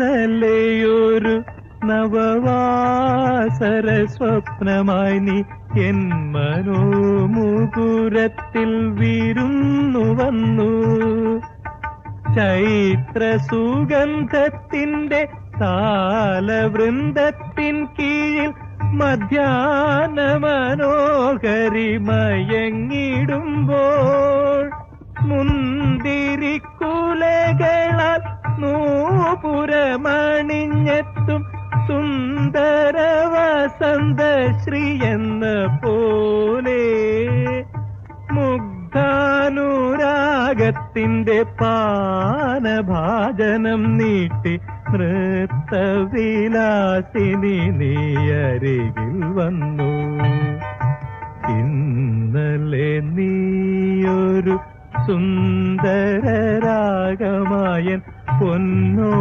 ഇന്നലെയൊരു നവവാസര സ്വപ്നമായി നീ എൻ മനോമുകുരത്തിൽ വിരുന്നു വന്നു. ചൈത്ര സുഗന്ധത്തിന്റെ താലവൃന്ദത്തിൻ കീഴിൽ മധ്യാഹ്ന മനോഹരിമയങ്ങിടുമ്പോൾ മുന്തിരിക്കുലകളാൽ നൂപുരമണിഞ്ഞെത്തും സുന്ദര വസന്തശ്രീ എന്ന പോലെ മുഗ്ധാനുരാഗത്തിന്റെ പാനഭാജനം നീട്ടി നൃത്തവിലാസിനി നീ അരികിൽ വന്നു. ഇന്നലെ നീയൊരു സുന്ദര രാഗമായൻ പൊന്നോ